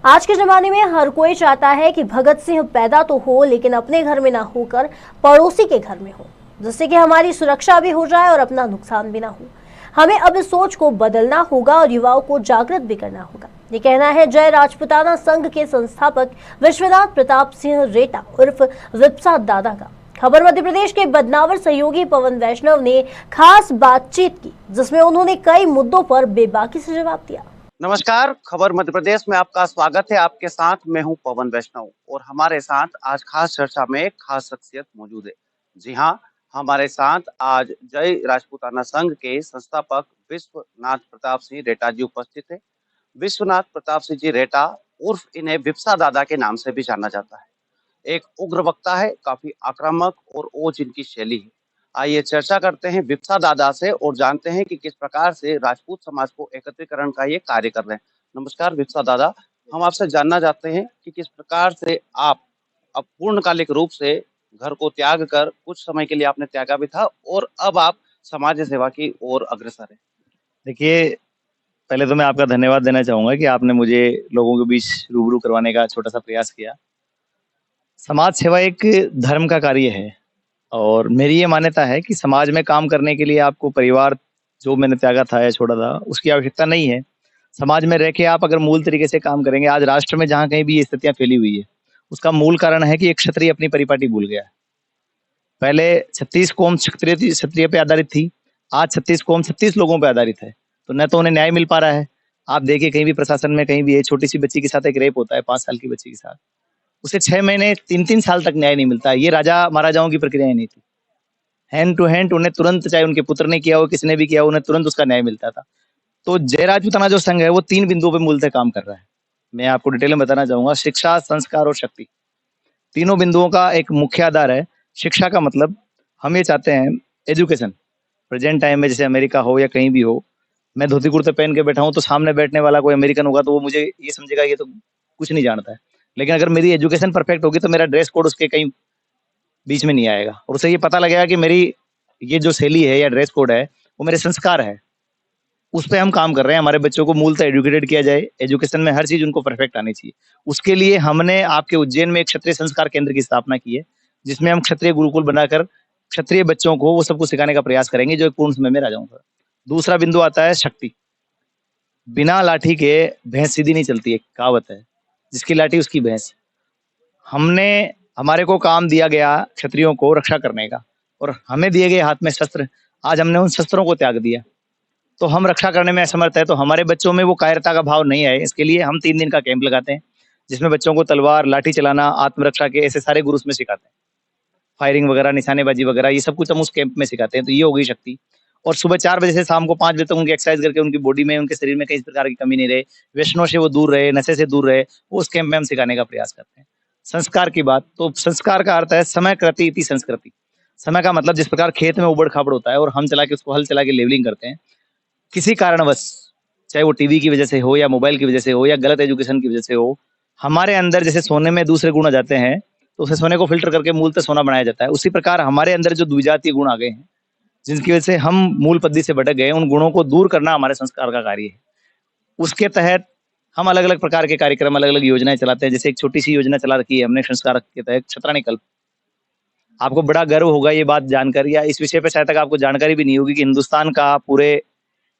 आज के जमाने में हर कोई चाहता है कि भगत सिंह पैदा तो हो लेकिन अपने घर में ना होकर पड़ोसी के घर में हो, जिससे कि हमारी सुरक्षा भी हो जाए और अपना नुकसान भी ना हो। हमें अब इस सोच को बदलना होगा और युवाओं को जागृत भी करना होगा। ये कहना है जय राजपूताना संघ के संस्थापक विश्वनाथ प्रताप सिंह रेटा उर्फ विप्सा दादा का। खबर मध्य प्रदेश के बदनावर सहयोगी पवन वैष्णव ने खास बातचीत की, जिसमें उन्होंने कई मुद्दों पर बेबाकी से जवाब दिया। नमस्कार, खबर मध्य प्रदेश में आपका स्वागत है। आपके साथ मैं हूं पवन वैष्णव और हमारे साथ आज खास चर्चा में एक खास शख्सियत मौजूद है। जी हां, हमारे साथ आज जय राजपूताना संघ के संस्थापक विश्वनाथ प्रताप सिंह रेटा जी उपस्थित है। विश्वनाथ प्रताप सिंह जी रेटा उर्फ इन्हें विप्सा दादा के नाम से भी जाना जाता है। एक उग्र वक्ता है, काफी आक्रामक और ओज इनकी शैली है। आइए चर्चा करते हैं विप्सा दादा से और जानते हैं कि किस प्रकार से राजपूत समाज को एकत्रीकरण का ये कार्य कर रहे हैं। नमस्कार विप्सा दादा, हम आपसे जानना चाहते हैं कि किस प्रकार से आप अब पूर्णकालिक रूप से घर को त्याग कर कुछ समय के लिए आपने त्यागा भी था और अब आप समाज सेवा की ओर अग्रसर है। देखिए, पहले तो मैं आपका धन्यवाद देना चाहूंगा कि आपने मुझे लोगों के बीच रूबरू करवाने का छोटा सा प्रयास किया। समाज सेवा एक धर्म का कार्य है और मेरी ये मान्यता है कि समाज में काम करने के लिए आपको परिवार जो मैंने त्यागा था या छोड़ा था उसकी आवश्यकता नहीं है। समाज में रह के आप अगर मूल तरीके से काम करेंगे, आज राष्ट्र में जहाँ कहीं भी ये स्थितियां फैली हुई है उसका मूल कारण है कि एक क्षत्रिय अपनी परिपाटी भूल गया। पहले 36 कौम क्षत्रिय पे आधारित थी, आज 36 कौम 36 लोगों पे आधारित है। तो न तो उन्हें न्याय मिल पा रहा है। आप देखिए कहीं भी प्रशासन में कहीं भी एक छोटी सी बच्ची के साथ एक रेप होता है, 5 साल की बच्ची के साथ, उसे 6 महीने 3-3 साल तक न्याय नहीं मिलता है। ये राजा महाराजाओं की प्रक्रिया नहीं थी। हैंड टू हैंड उन्हें तुरंत, चाहे उनके पुत्र ने किया हो किसने भी किया हो, उन्हें तुरंत उसका न्याय मिलता था। तो जय राजपूताना जो संघ है वो 3 बिंदुओं पे मूलतः काम कर रहा है। मैं आपको डिटेल में बताना चाहूंगा। शिक्षा, संस्कार और शक्ति, तीनों बिंदुओं का एक मुख्य आधार है। शिक्षा का मतलब हम ये चाहते हैं एजुकेशन। प्रेजेंट टाइम में जैसे अमेरिका हो या कहीं भी हो, मैं धोती कुर्ते पहन के बैठा हूं तो सामने बैठने वाला कोई अमेरिकन होगा तो वो मुझे ये समझेगा ये तो कुछ नहीं जानता है। लेकिन अगर मेरी एजुकेशन परफेक्ट होगी तो मेरा ड्रेस कोड उसके कहीं बीच में नहीं आएगा और उसे ये पता लगेगा कि मेरी ये जो शैली है या ड्रेस कोड है वो मेरे संस्कार है। उस पर हम काम कर रहे हैं। हमारे बच्चों को मूलतः एजुकेटेड किया जाए, एजुकेशन में हर चीज उनको परफेक्ट आनी चाहिए। उसके लिए हमने आपके उज्जैन में एक क्षत्रिय संस्कार केंद्र की स्थापना की है, जिसमें हम क्षत्रिय गुरुकुल बनाकर क्षत्रिय बच्चों को वो सब कुछ सिखाने का प्रयास करेंगे, जो एक पूर्ण समय में राजाओं का। दूसरा बिंदु आता है शक्ति। बिना लाठी के भैंस सीधी नहीं चलती, एक कहावत है, जिसकी लाठी उसकी भैंस। हमने हमारे को काम दिया गया क्षत्रियों को रक्षा करने का और हमें दिए गए हाथ में शस्त्र, आज हमने उन शस्त्रों को त्याग दिया तो हम रक्षा करने में असमर्थ है। तो हमारे बच्चों में वो कायरता का भाव नहीं आए, इसके लिए हम 3 दिन का कैंप लगाते हैं, जिसमें बच्चों को तलवार, लाठी चलाना, आत्मरक्षा के ऐसे सारे गुरु उसमें सिखाते हैं। फायरिंग वगैरह, निशानेबाजी वगैरह, ये सब कुछ हम उस कैंप में सिखाते हैं। तो ये हो गई शक्ति। और सुबह 4 बजे से शाम को 5 बजे तक उनकी एक्सरसाइज करके उनकी बॉडी में, उनके शरीर में किसी प्रकार की कमी नहीं रहे, व्यसनों से वो दूर रहे, नशे से दूर रहे, वो उस कैंप में हम सिखाने का प्रयास करते हैं। संस्कार की बात, तो संस्कार का अर्थ है समय कृति इति संस्कृति। समय का मतलब जिस प्रकार खेत में उबड़ खाबड़ होता है और हम चला के उसको हल चला के लेवलिंग करते हैं, किसी कारणवश, चाहे वो टीवी की वजह से हो या मोबाइल की वजह से हो या गलत एजुकेशन की वजह से हो, हमारे अंदर जैसे सोने में दूसरे गुण आ जाते हैं तो उसे सोने को फिल्टर करके मूलतः सोना बनाया जाता है। उसी प्रकार हमारे अंदर जो द्विजातीय गुण आ गए हैं, जिनकी वजह से हम मूल पद्धति से भटक गए, उन गुणों को दूर करना हमारे संस्कार का कार्य है। उसके तहत हम अलग अलग प्रकार के कार्यक्रम, अलग अलग योजनाएं चलाते हैं। जैसे एक छोटी सी योजना चला रखी है हमने संस्कार के तहत, क्षत्राणी कल्प। आपको बड़ा गर्व होगा ये बात जानकर, या इस विषय पर शायद तक आपको जानकारी भी नहीं होगी कि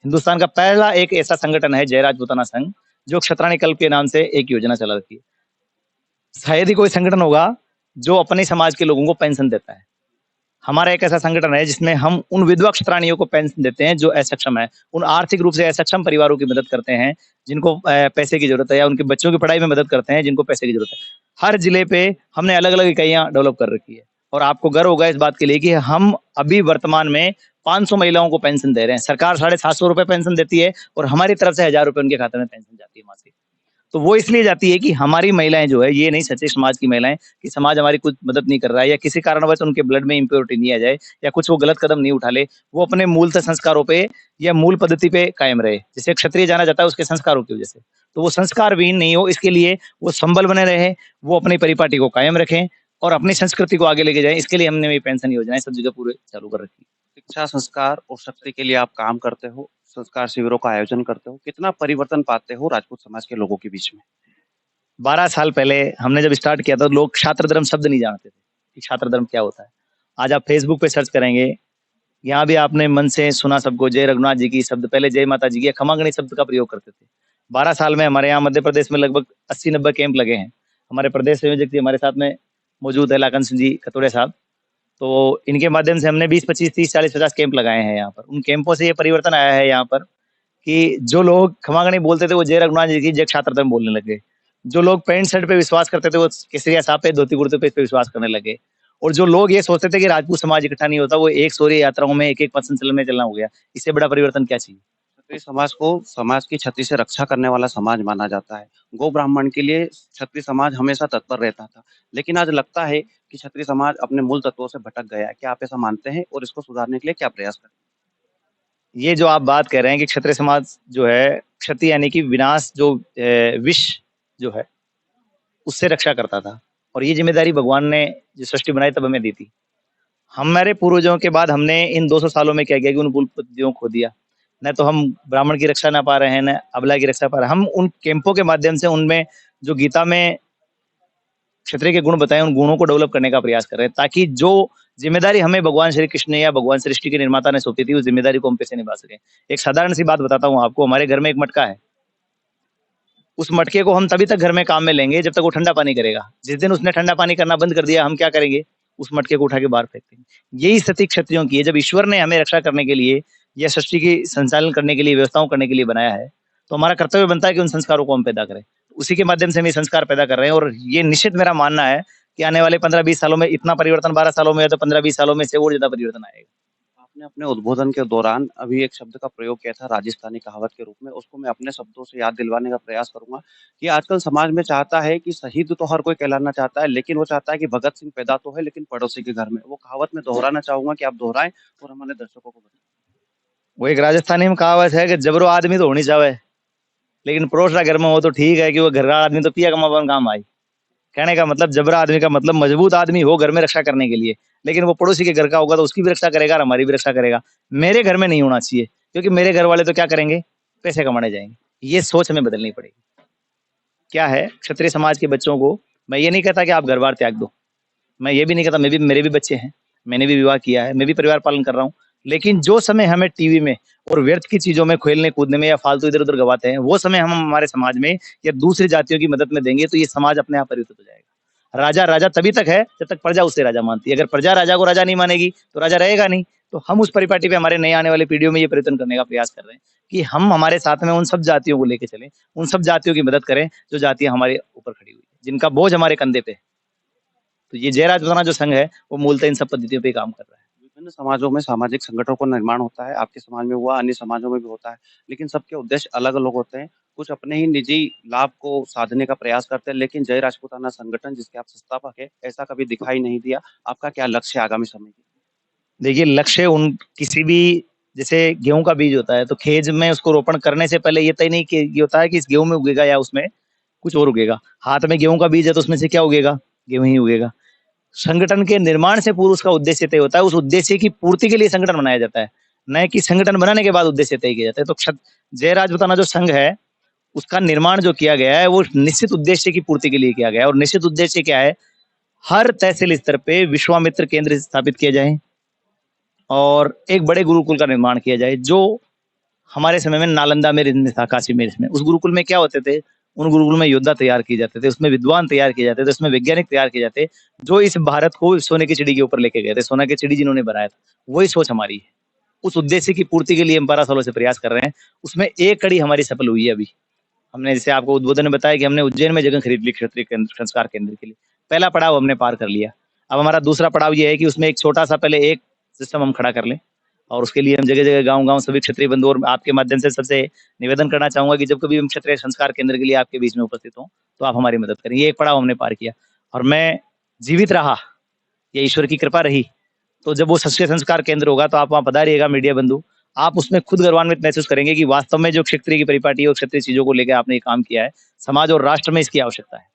हिंदुस्तान का पहला एक ऐसा संगठन है जय राजपूताना संघ, जो क्षत्राणी कल्प के नाम से एक योजना चला रखी है। शायद ही कोई संगठन होगा जो अपने समाज के लोगों को पेंशन देता है। हमारा एक ऐसा संगठन है जिसमें हम उन विधवा क्षत्राणियों को पेंशन देते हैं जो असक्षम है, उन आर्थिक रूप से असक्षम परिवारों की मदद करते हैं जिनको पैसे की जरूरत है, या उनके बच्चों की पढ़ाई में मदद करते हैं जिनको पैसे की जरूरत है। हर जिले पे हमने अलग अलग इकाइयां डेवलप कर रखी है और आपको गर्व होगा इस बात के लिए कि हम अभी वर्तमान में 500 महिलाओं को पेंशन दे रहे हैं। सरकार 750 रुपए पेंशन देती है और हमारी तरफ से 1000 रुपए उनके खाते में पेंशन जाती है मासिक। तो वो इसलिए जाती है कि हमारी महिलाएं जो है, ये नहीं सच्चे समाज की महिलाएं कि समाज हमारी कुछ मदद नहीं कर रहा है या किसी कारणवश उनके ब्लड में इंप्योरिटी नहीं आ जाए या कुछ वो गलत कदम नहीं उठा ले, वो अपने मूलतः संस्कारों पे या मूल पद्धति पे कायम रहे। जैसे क्षत्रिय जाना जाता है उसके संस्कारों की वजह से, तो वो संस्कार विहीन नहीं हो, इसके लिए वो संबल बने रहे, वो अपनी परिपाटी को कायम रखें और अपनी संस्कृति को आगे लेके जाए। इसके लिए हमने ये पेंशन योजनाएं सब जगह पूरे चालू कर रखी है। शिक्षा, संस्कार और शक्ति के लिए आप काम करते हो, संस्कार शिविरों का आयोजन करते हो, कितना परिवर्तन पाते हो राजपूत समाज के लोगों के बीच में? 12 साल पहले हमने जब स्टार्ट किया था, लोग छात्र धर्म शब्द नहीं जानते थे कि छात्र धर्म क्या होता है। आज आप फेसबुक पे सर्च करेंगे, यहाँ भी आपने मन से सुना सबको, जय रघुनाथ जी की शब्द, पहले जय माता जी की, खमागणी शब्द का प्रयोग करते थे। 12 साल में हमारे यहाँ मध्य प्रदेश में लगभग 80-90 कैंप लगे हैं। हमारे प्रदेश संयोजक जी हमारे साथ में मौजूद है, लाखन सिंह जी कतोड़े साहब। तो इनके माध्यम से हमने 20, 25, 30, 40, 50 कैंप लगाए हैं यहाँ पर। उन कैंपों से ये परिवर्तन आया है यहाँ पर कि जो लोग खमागणी बोलते थे वो जय रघुनाथ जी की जय छात्र धर्म बोलने लगे। जो लोग पैंट शर्ट पे विश्वास करते थे वो केसरिया साहब पे, धोती कुर्ते पे इस पे विश्वास करने लगे। और जो लोग ये सोचते थे कि राजपूत समाज इकट्ठा नहीं होता, वो एक शौर्य यात्राओं में एक पथ संचलन में चलना हो गया। इससे बड़ा परिवर्तन क्या चाहिए? क्षत्रिय समाज को समाज की क्षति से रक्षा करने वाला समाज माना जाता है। गौ ब्राह्मण के लिए क्षत्रिय समाज हमेशा तत्पर रहता था, लेकिन आज लगता है कि क्षत्रिय समाज अपने मूल तत्वों से भटक गया है। क्या आप ऐसा मानते हैं और इसको सुधारने के लिए क्या प्रयास करें? ये जो आप बात कर रहे हैं कि क्षत्रिय समाज जो है, क्षति यानी कि विनाश, जो विष जो है उससे रक्षा करता था, और ये जिम्मेदारी भगवान ने जो सृष्टि बनाई तब हमें दी थी। हमारे पूर्वजों के बाद हमने इन 200 सालों में क्या किया कि उन कुल पद्धतियों को खो दिया। न तो हम ब्राह्मण की रक्षा ना पा रहे हैं, न अबला की रक्षा पा रहे हैं। हम उन कैंपों के माध्यम से उनमें जो गीता में क्षत्रिय के गुण बताए, उन गुणों को डेवलप करने का प्रयास कर रहे हैं, ताकि जो जिम्मेदारी हमें भगवान श्री कृष्ण ने या भगवान सृष्टि के निर्माता ने सौंपी थी, उस जिम्मेदारी को हम पे से निभा सकें। एक साधारण सी बात बताता हूँ आपको। हमारे घर में एक मटका है। उस मटके को हम तभी तक घर में काम में लेंगे जब तक वो ठंडा पानी करेगा। जिस दिन उसने ठंडा पानी करना बंद कर दिया, हम क्या करेंगे? उस मटके को उठा के बाहर फेंक देंगे। यही स्थिति क्षत्रियों की है। जब ईश्वर ने हमें रक्षा करने के लिए या सृष्टि की संचालन करने के लिए, व्यवस्थाओं करने के लिए बनाया है, तो हमारा कर्तव्य बनता है कि उन संस्कारों को हम पैदा करें। उसी के माध्यम से हम ये संस्कार पैदा कर रहे हैं, और ये निश्चित मेरा मानना है कि आने वाले 15-20 सालों में इतना परिवर्तन 12 सालों में है, तो 15-20 सालों में से और ज्यादा परिवर्तन आएगा। आपने अपने उद्बोधन के दौरान अभी एक शब्द का प्रयोग किया था राजस्थानी कहावत के रूप में, उसको मैं अपने शब्दों से याद दिलवाने का प्रयास करूंगा कि आजकल समाज में चाहता है कि शहीद तो हर कोई कहलाना चाहता है, लेकिन वो चाहता है कि भगत सिंह पैदा तो है लेकिन पड़ोसी के घर में। वो कहावत मैं दोहराना चाहूंगा कि आप दोहराएं और हमारे दर्शकों को बताएं। वो एक राजस्थानी में कहावत है कि जबरो आदमी तो होनी चाहे, लेकिन पड़ोस का घर में हो तो ठीक है, कि वो घर का आदमी तो पिया कमा काम आए। कहने का मतलब, जबरा आदमी का मतलब मजबूत आदमी हो घर में रक्षा करने के लिए, लेकिन वो पड़ोसी के घर का होगा तो उसकी भी रक्षा करेगा और हमारी भी रक्षा करेगा। मेरे घर में नहीं होना चाहिए, क्योंकि मेरे घर वाले तो क्या करेंगे? पैसे कमाने जाएंगे। ये सोच हमें बदलनी पड़ेगी। क्या है, क्षत्रिय समाज के बच्चों को मैं ये नहीं कहता कि आप घर बार त्याग दो। मैं ये भी नहीं कहता, मेरे भी बच्चे हैं, मैंने भी विवाह किया है, मैं भी परिवार पालन कर रहा हूँ। लेकिन जो समय हमें टीवी में और व्यर्थ की चीजों में खेलने कूदने में या फालतू इधर उधर गवाते हैं, वो समय हम हमारे समाज में या दूसरी जातियों की मदद में देंगे, तो ये समाज अपने आप परिवर्तित हो जाएगा। राजा राजा तभी तक है जब तक प्रजा उसे राजा मानती है। अगर प्रजा राजा को राजा नहीं मानेगी तो राजा रहेगा नहीं। तो हम उस परिपाटी पे हमारे नए आने वाली पीढ़ियों में ये परिवर्तन करने का प्रयास कर रहे हैं कि हम हमारे साथ में उन सब जातियों को लेके चलें, उन सब जातियों की मदद करें जो जातियां हमारे ऊपर खड़ी हुई है, जिनका बोझ हमारे कंधे पे है। तो ये जय राजपूताना जो संघ है, वो मूलतः इन सब पद्धतियों पे काम कर रहा है। विभिन्न समाजों में सामाजिक संगठनों का निर्माण होता है, आपके समाज में हुआ, अन्य समाजों में भी होता है, लेकिन सबके उद्देश्य अलग अलग होते हैं। कुछ अपने ही निजी लाभ को साधने का प्रयास करते हैं, लेकिन जय राजपूताना संगठन जिसके आप संस्थापक है, ऐसा कभी दिखाई नहीं दिया। आपका क्या लक्ष्य है आगामी समय की? देखिए, लक्ष्य उन किसी भी, जैसे गेहूं का बीज होता है, तो खेत में उसको रोपण करने से पहले ये तय नहीं कि ये होता है कि इस गेहूं में उगेगा या उसमें कुछ और उगेगा। हाथ में गेहूं का बीज है तो उसमें से क्या उगेगा? गेहूं ही उगेगा। संगठन के निर्माण से पूर्व उसका उद्देश्य तय होता है। उस उद्देश्य की पूर्ति के लिए संगठन बनाया जाता है, न कि संगठन बनाने के बाद उद्देश्य तय किया जाता है। तो जय राजपूताना जो संघ है, उसका निर्माण जो किया गया है, वो निश्चित उद्देश्य की पूर्ति के लिए किया गया है। और निश्चित उद्देश्य क्या है? हर तहसील स्तर पे विश्वामित्र केंद्र स्थापित किए जाए और एक बड़े गुरुकुल का निर्माण किया जाए, जो हमारे समय में नालंदा में रिंद था, काशी में। इसमें उस गुरुकुल में क्या होते थे? उन गुरुकुल में योद्धा तैयार किए जाते थे, उसमें विद्वान तैयार किए जाते थे, उसमें वैज्ञानिक तैयार किए जाते, जो इस भारत को सोने की चिड़ी के ऊपर लेके गए थे। सोना की चिड़ी जिन्होंने बनाया था, वही सोच हमारी है। उस उद्देश्य की पूर्ति के लिए हम 12 सालों से प्रयास कर रहे हैं। उसमें एक कड़ी हमारी सफल हुई है अभी। हमने, जैसे आपको उद्बोधन में बताया, कि हमने उज्जैन में जगह खरीद ली क्षत्रिय केंद्र, संस्कार केंद्र के लिए। पहला पड़ाव हमने पार कर लिया। अब हमारा दूसरा पड़ाव ये है कि उसमें एक छोटा सा पहले एक सिस्टम हम खड़ा कर लें, और उसके लिए हम जगह जगह गांव-गांव सभी क्षत्रिय बंधु, और आपके माध्यम से सबसे निवेदन करना चाहूंगा कि जब कभी हम क्षत्रिय संस्कार केंद्र के लिए आपके बीच में उपस्थित हों, तो आप हमारी मदद करें। ये एक पड़ाव हमने पार किया, और मैं जीवित रहा, ये ईश्वर की कृपा रही, तो जब वो क्षत्रिय संस्कार केंद्र होगा तो आप वहां पधारिएगा मीडिया बंधु। आप उसमें खुद गौरवान्वित महसूस करेंगे कि वास्तव में जो क्षत्रिय की परिपाटी और क्षत्रिय चीजों को लेकर आपने ये काम किया है, समाज और राष्ट्र में इसकी आवश्यकता है।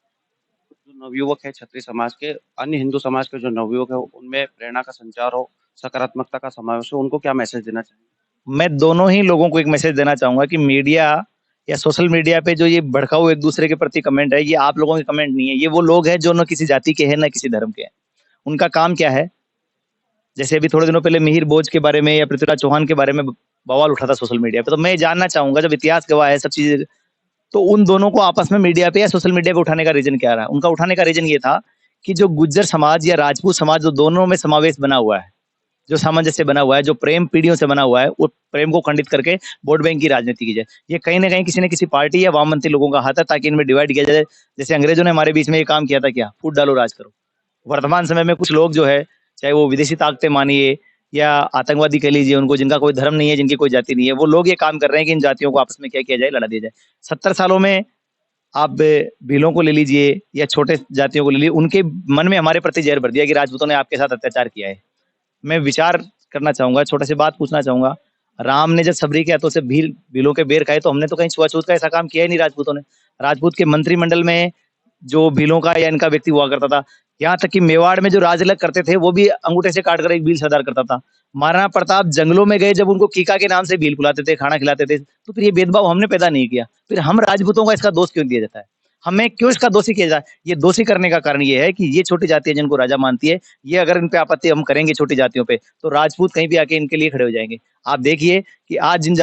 जो नवयुवक है क्षत्रिय समाज के, अन्य हिंदू समाज के जो नवयुवक है, उनमें प्रेरणा का संचार हो, सकारात्मकता का समावेश हो, उनको क्या मैसेज देना चाहिए? मैं दोनों ही लोगों को एक मैसेज देना चाहूंगा कि मीडिया या सोशल मीडिया पे जो ये भड़काऊ एक दूसरे के प्रति कमेंट है, ये आप लोगों के कमेंट नहीं है, ये वो लोग हैं जो न किसी जाति के हैं न किसी धर्म के हैं। उनका काम क्या है, जैसे अभी थोड़े दिनों पहले मिहिर बोझ के बारे में या पृथ्वीराज चौहान के बारे में बवाल उठा था सोशल मीडिया पे, तो मैं जानना चाहूंगा, जब इतिहास गवाह है सब चीजें, तो उन दोनों को आपस में मीडिया पे या सोशल मीडिया पे उठाने का रीजन क्या रहा? उनका उठाने का रीजन ये था कि जो गुज्जर समाज या राजपूत समाज, जो दोनों में समावेश बना हुआ है, जो सामंजस्य बना हुआ है, जो प्रेम पीढ़ियों से बना हुआ है, वो प्रेम को खंडित करके वोट बैंक की राजनीति की जाए। ये कहीं ना कहीं किसी न किसी पार्टी या वामपंथी लोगों का हाथ है, ताकि इनमें डिवाइड किया जाए। जैसे अंग्रेजों ने हमारे बीच में ये काम किया था, क्या फूट डालो राज करो। वर्तमान समय में कुछ लोग जो है, चाहे वो विदेशी ताकतें मानिए या आतंकवादी कह लीजिए उनको, जिनका कोई धर्म नहीं है, जिनकी कोई जाति नहीं है, वो लोग ये काम कर रहे हैं कि इन जातियों को आपस में क्या किया जाए, लड़ा दिया जाए। 70 सालों में आप भीलों को ले लीजिए या छोटे जातियों को ले लीजिए, उनके मन में हमारे प्रति जहर भर दिया कि राजपूतों ने आपके साथ अत्याचार किया है। मैं विचार करना चाहूंगा, छोटा सी बात पूछना चाहूंगा, राम ने जब सबरी के हाथों से भीलों के बेर खाए, तो हमने तो कहीं छुआछूत का ऐसा काम किया ही नहीं राजपूतों ने। राजपूत के मंत्रिमंडल में जो भीलों का या इनका व्यक्ति हुआ करता था, यहाँ तक कि मेवाड़ में जो राजलग करते थे, वो भी अंगूठे से काट कर एक भील सरदार करता था। महाराणा प्रताप जंगलों में गए, जब उनको कीका के नाम से भील बुलाते थे, खाना खिलाते थे, तो फिर ये भेदभाव हमने पैदा नहीं किया, फिर हम राजपूतों का इसका दोष क्यों दिया जाता है? हमें क्यों इसका दोषी किया जाए? ये दोषी करने का कारण ये है कि ये छोटी जाति है जिनको राजा मानती है, ये अगर इन पे आपत्ति हम करेंगे छोटी जातियों पे, तो राजपूत कहीं भी आके इनके लिए खड़े हो जाएंगे। आप देखिए कि आज जिन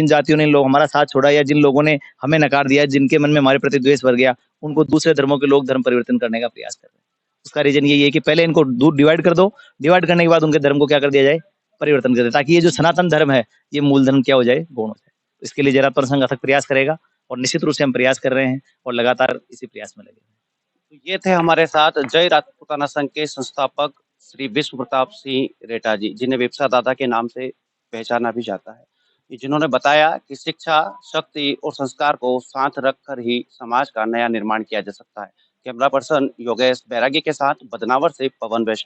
जातियों ने लोग हमारा साथ छोड़ा, या जिन लोगों ने हमें नकार दिया, जिनके मन में हमारे प्रति द्वेष भर गया, उनको दूसरे धर्मों के लोग धर्म परिवर्तन करने का प्रयास कर रहे हैं। उसका रीजन यही है कि पहले इनको दूर डिवाइड कर दो, डिवाइड करने के बाद उनके धर्म को क्या कर दिया जाए, परिवर्तन कर दे, ताकि ये जो सनातन धर्म है, ये मूल धर्म क्या हो जाए, गौण हो जाए। इसके लिए जरातन संघ अथक प्रयास करेगा, और निश्चित रूप से हम प्रयास कर रहे हैं और लगातार इसी प्रयास में लगे हैं। तो ये थे हमारे साथ जय राजपूताना संघ के संस्थापक श्री विश्व प्रताप सिंह रेटा जी, जिन्हें विप्सा दादा के नाम से पहचाना भी जाता है, जिन्होंने बताया कि शिक्षा, शक्ति और संस्कार को साथ रखकर ही समाज का नया निर्माण किया जा सकता है। कैमरा पर्सन योगेश बैरागी के साथ बदनावर से पवन वैष्णव।